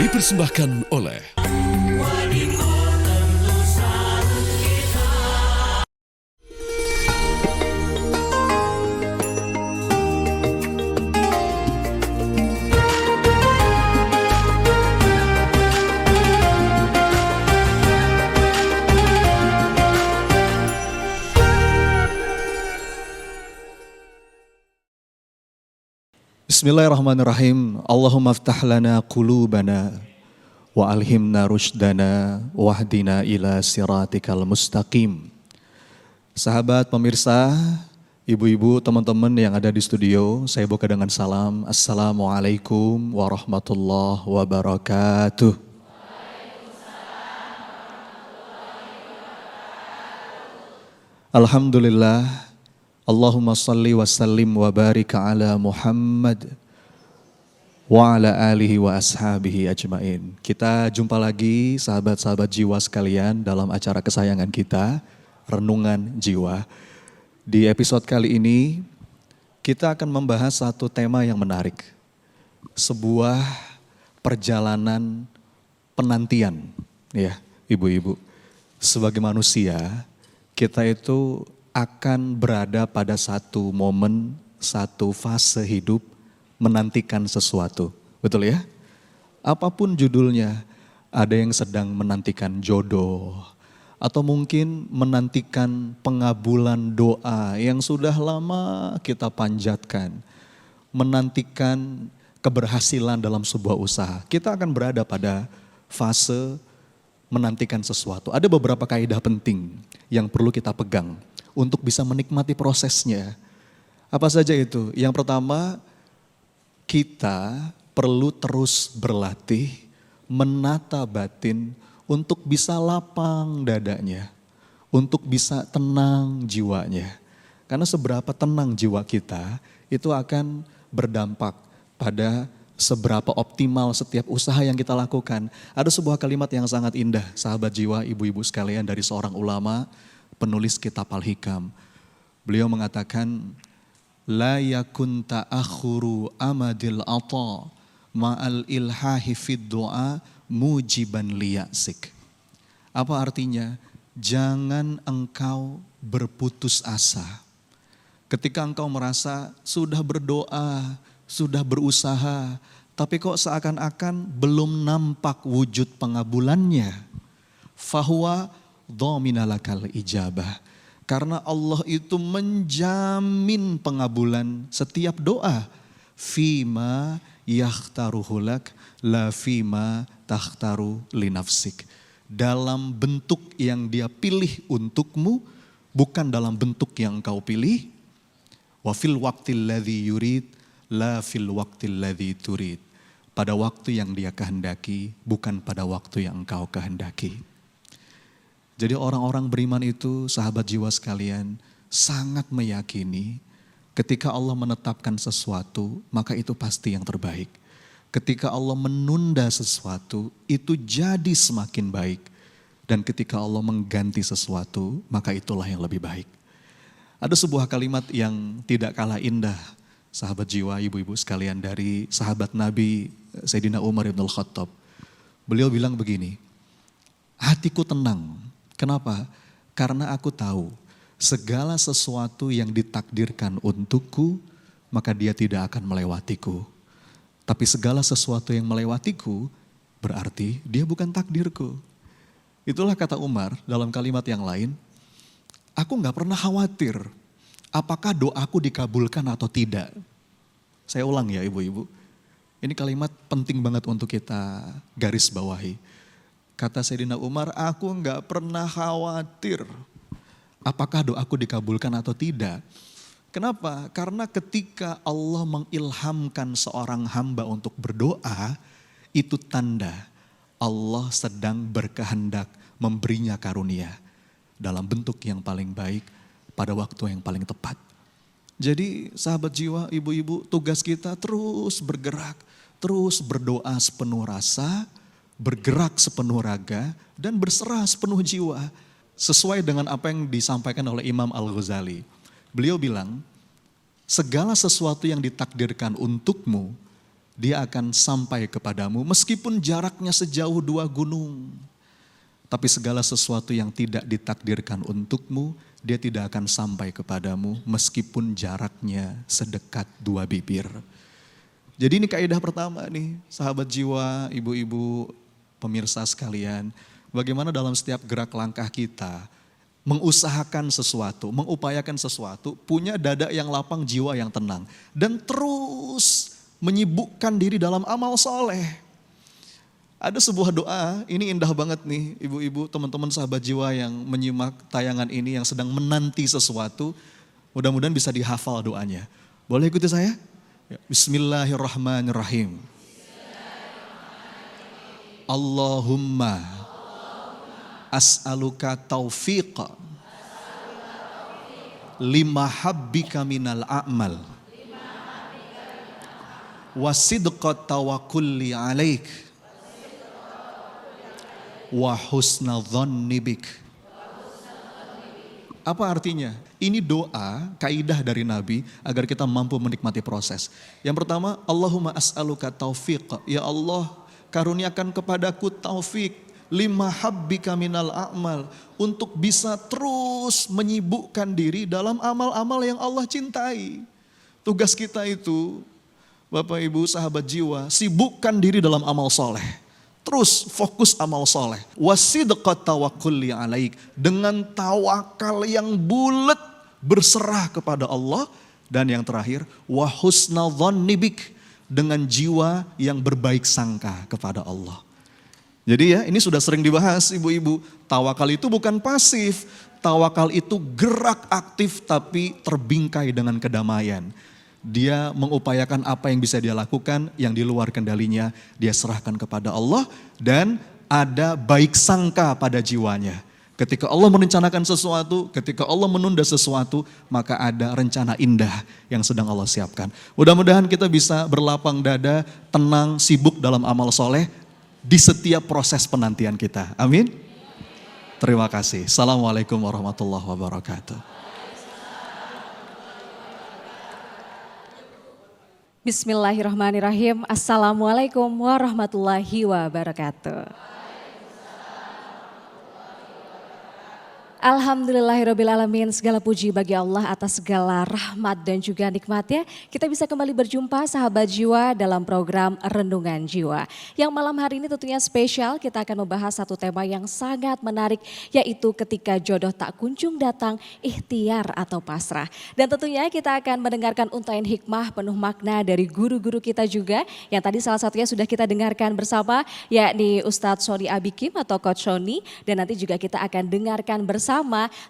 Dipersembahkan oleh Bismillahirrahmanirrahim. Allahumma aftah lana qulubana wa alhimna rushdana wahdina ila siratikal mustaqim. Sahabat pemirsa, ibu-ibu, teman-teman yang ada di studio, saya buka dengan salam. Assalamualaikum warahmatullahi wabarakatuh. Alhamdulillah. Allahumma salli wa sallim wa barik ala Muhammad wa ala alihi wa ashabihi ajmain. Kita jumpa lagi sahabat-sahabat jiwa sekalian dalam acara kesayangan kita, Renungan Jiwa. Di episode kali ini kita akan membahas satu tema yang menarik. Sebuah perjalanan penantian, ya ibu-ibu. Sebagai manusia, kita itu akan berada pada satu momen, satu fase hidup menantikan sesuatu. Betul ya? Apapun judulnya, ada yang sedang menantikan jodoh, atau mungkin menantikan pengabulan doa yang sudah lama kita panjatkan, menantikan keberhasilan dalam sebuah usaha. Kita akan berada pada fase menantikan sesuatu. Ada beberapa kaidah penting yang perlu kita pegang untuk bisa menikmati prosesnya. Apa saja itu? Yang pertama, kita perlu terus berlatih menata batin untuk bisa lapang dadanya, untuk bisa tenang jiwanya. Karena seberapa tenang jiwa kita, itu akan berdampak pada seberapa optimal setiap usaha yang kita lakukan. Ada sebuah kalimat yang sangat indah, sahabat jiwa, ibu-ibu sekalian, dari seorang ulama, penulis kitab Al-Hikam. Beliau mengatakan, la yakun ta'akhuru amadil ata ma'al ilhahi fid doa mujiban liyasik. Apa artinya? Jangan engkau berputus asa. Ketika engkau merasa sudah berdoa, sudah berusaha, tapi kok seakan-akan belum nampak wujud pengabulannya. Fahuwa dhaminalakal ijabah. Karena Allah itu menjamin pengabulan setiap doa. Fima yakhtaruhulak la fima takhtaru linafsik. Dalam bentuk yang dia pilih untukmu, bukan dalam bentuk yang kau pilih. Wa fil waqtil ladzi yurid la fil waqtil ladzi turid. Pada waktu yang dia kehendaki, bukan pada waktu yang engkau kehendaki. Jadi orang-orang beriman itu, sahabat jiwa sekalian, sangat meyakini ketika Allah menetapkan sesuatu, maka itu pasti yang terbaik. Ketika Allah menunda sesuatu, itu jadi semakin baik. Dan ketika Allah mengganti sesuatu, maka itulah yang lebih baik. Ada sebuah kalimat yang tidak kalah indah, sahabat jiwa, ibu-ibu sekalian, dari sahabat Nabi Sayyidina Umar ibn al-Khattab. Beliau bilang begini, hatiku tenang. Kenapa? Karena aku tahu segala sesuatu yang ditakdirkan untukku, maka dia tidak akan melewatiku. Tapi segala sesuatu yang melewatiku, berarti dia bukan takdirku. Itulah kata Umar dalam kalimat yang lain, aku gak pernah khawatir apakah doaku dikabulkan atau tidak. Saya ulang ya ibu-ibu, ini kalimat penting banget untuk kita garis bawahi. Kata Sayyidina Umar, aku enggak pernah khawatir apakah doaku dikabulkan atau tidak. Kenapa? Karena ketika Allah mengilhamkan seorang hamba untuk berdoa, itu tanda Allah sedang berkehendak memberinya karunia dalam bentuk yang paling baik pada waktu yang paling tepat. Jadi sahabat jiwa, ibu-ibu, tugas kita terus bergerak, terus berdoa sepenuh rasa, bergerak sepenuh raga, dan berserah sepenuh jiwa. Sesuai dengan apa yang disampaikan oleh Imam Al-Ghazali. Beliau bilang, segala sesuatu yang ditakdirkan untukmu, dia akan sampai kepadamu meskipun jaraknya sejauh 2 gunung. Tapi segala sesuatu yang tidak ditakdirkan untukmu, dia tidak akan sampai kepadamu meskipun jaraknya sedekat 2 bibir. Jadi ini kaidah pertama nih, sahabat jiwa, ibu-ibu, pemirsa sekalian. Bagaimana dalam setiap gerak langkah kita, mengusahakan sesuatu, mengupayakan sesuatu, punya dada yang lapang, jiwa yang tenang. Dan terus menyibukkan diri dalam amal soleh. Ada sebuah doa, ini indah banget nih ibu-ibu, teman-teman sahabat jiwa yang menyimak tayangan ini, yang sedang menanti sesuatu. Mudah-mudahan bisa dihafal doanya. Boleh ikuti saya? Bismillahirrahmanirrahim. Allahumma as'aluka taufiqa lima habbika minal a'mal wasidqa tawakkulli alaik wa husna dhanni bik. Apa artinya? Ini doa, kaidah dari Nabi agar kita mampu menikmati proses. Yang pertama, Allahumma as'aluka taufiq. Ya Allah, karuniakan kepadaku taufik lima habbika minal a'mal, untuk bisa terus menyibukkan diri dalam amal-amal yang Allah cintai. Tugas kita itu, Bapak Ibu sahabat jiwa, sibukkan diri dalam amal soleh. Terus fokus amal soleh. Wasidqat tawakkulli alaik. Dengan tawakal yang bulat berserah kepada Allah. Dan yang terakhir, wa husna dhanni bik. Dengan jiwa yang berbaik sangka kepada Allah. Jadi ya, ini sudah sering dibahas ibu-ibu. Tawakal itu bukan pasif. Tawakal itu gerak aktif tapi terbingkai dengan kedamaian. Dia mengupayakan apa yang bisa dia lakukan, yang di luar kendalinya dia serahkan kepada Allah, dan ada baik sangka pada jiwanya. Ketika Allah merencanakan sesuatu, ketika Allah menunda sesuatu, maka ada rencana indah yang sedang Allah siapkan. Mudah-mudahan kita bisa berlapang dada, tenang, sibuk dalam amal soleh di setiap proses penantian kita. Amin. Terima kasih. Assalamualaikum warahmatullahi wabarakatuh. Bismillahirrahmanirrahim. Assalamualaikum warahmatullahi wabarakatuh. Alhamdulillahirrabbilalamin, segala puji bagi Allah atas segala rahmat dan juga nikmatnya. Kita bisa kembali berjumpa sahabat jiwa dalam program Renungan Jiwa. Yang malam hari ini tentunya spesial, kita akan membahas satu tema yang sangat menarik, yaitu ketika jodoh tak kunjung datang, ikhtiar atau pasrah. Dan tentunya kita akan mendengarkan untaian hikmah penuh makna dari guru-guru kita juga, yang tadi salah satunya sudah kita dengarkan bersama, yakni Ustadz Sony Abikim atau Coach Sony. Dan nanti juga kita akan dengarkan bersama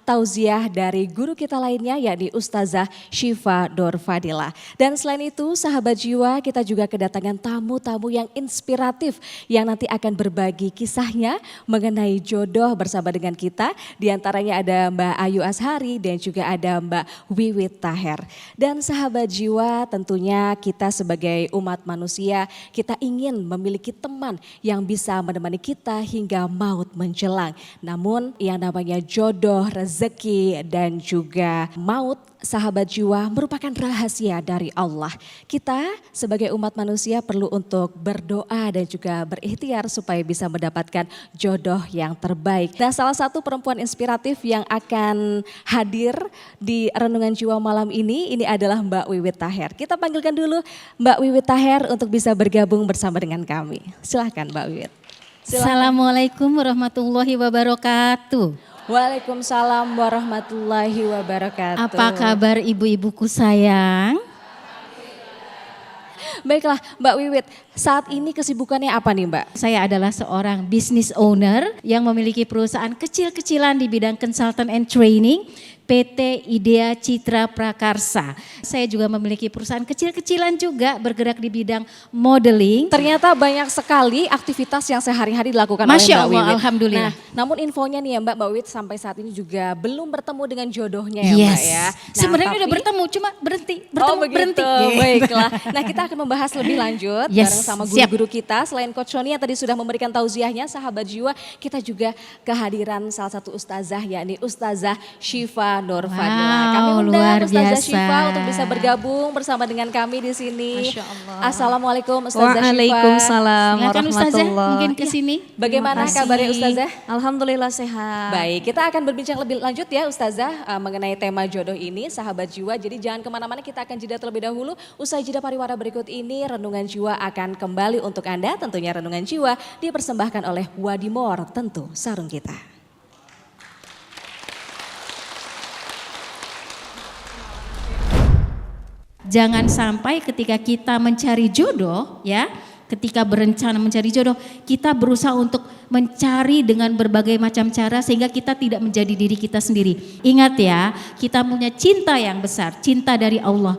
tauziah dari guru kita lainnya, yakni Ustazah Syifa Nur Fadilah. Dan selain itu sahabat jiwa, kita juga kedatangan tamu-tamu yang inspiratif yang nanti akan berbagi kisahnya mengenai jodoh bersama dengan kita. Di antaranya ada Mbak Ayu Ashari dan juga ada Mbak Wiwit Taher. Dan sahabat jiwa, tentunya kita sebagai umat manusia, kita ingin memiliki teman yang bisa menemani kita hingga maut menjelang. Namun yang namanya jodoh, rezeki, dan juga maut, sahabat jiwa, merupakan rahasia dari Allah. Kita sebagai umat manusia perlu untuk berdoa dan juga berikhtiar supaya bisa mendapatkan jodoh yang terbaik. Nah, salah satu perempuan inspiratif yang akan hadir di Renungan Jiwa malam ini adalah Mbak Wiwit Taher. Kita panggilkan dulu Mbak Wiwit Taher untuk bisa bergabung bersama dengan kami. Silahkan Mbak Wiwit. Assalamualaikum warahmatullahi wabarakatuh. Waalaikumsalam warahmatullahi wabarakatuh. Apa kabar ibu-ibuku sayang? Baiklah Mbak Wiwit, saat ini kesibukannya apa nih Mbak? Saya adalah seorang business owner yang memiliki perusahaan kecil-kecilan di bidang consultant and training, PT Idea Citra Prakarsa. Saya juga memiliki perusahaan kecil-kecilan juga bergerak di bidang modeling. Ternyata banyak sekali aktivitas yang sehari-hari dilakukan oleh Mbak Masya Allah, Wiwit. alhamdulillah. Nah, namun infonya nih ya Mbak Wiwit sampai saat ini juga belum bertemu dengan jodohnya ya Mbak ya. Nah, sebenarnya udah bertemu, cuma berhenti. Berhenti. Baiklah. Nah, kita akan membahas lebih lanjut bareng sama guru-guru kita. Selain Coach Sony yang tadi sudah memberikan tauziahnya, sahabat jiwa, kita juga kehadiran salah satu ustazah, yakni Ustazah Syifa Nur Wow, Fadila. Kami undang luar Ustazah biasa. Syifa untuk bisa bergabung bersama dengan kami di sini. Masya Allah. Assalamualaikum Ustazah Syifa. Waalaikumsalam Silakan Ustazah, warahmatullahi. mungkin ke sini. Bagaimana Terima kasih. kabarnya Ustazah? Alhamdulillah sehat. Baik, kita akan berbincang lebih lanjut ya Ustazah mengenai tema jodoh ini, sahabat jiwa. Jadi jangan kemana-mana, kita akan jeda terlebih dahulu. Usai jeda pariwara berikut ini, Renungan Jiwa akan kembali untuk Anda. Tentunya Renungan Jiwa dipersembahkan oleh Wadimor, tentu sarung kita. Jangan sampai ketika kita mencari jodoh ya, ketika berencana mencari jodoh, kita berusaha untuk mencari dengan berbagai macam cara sehingga kita tidak menjadi diri kita sendiri. Ingat ya, kita punya cinta yang besar, cinta dari Allah.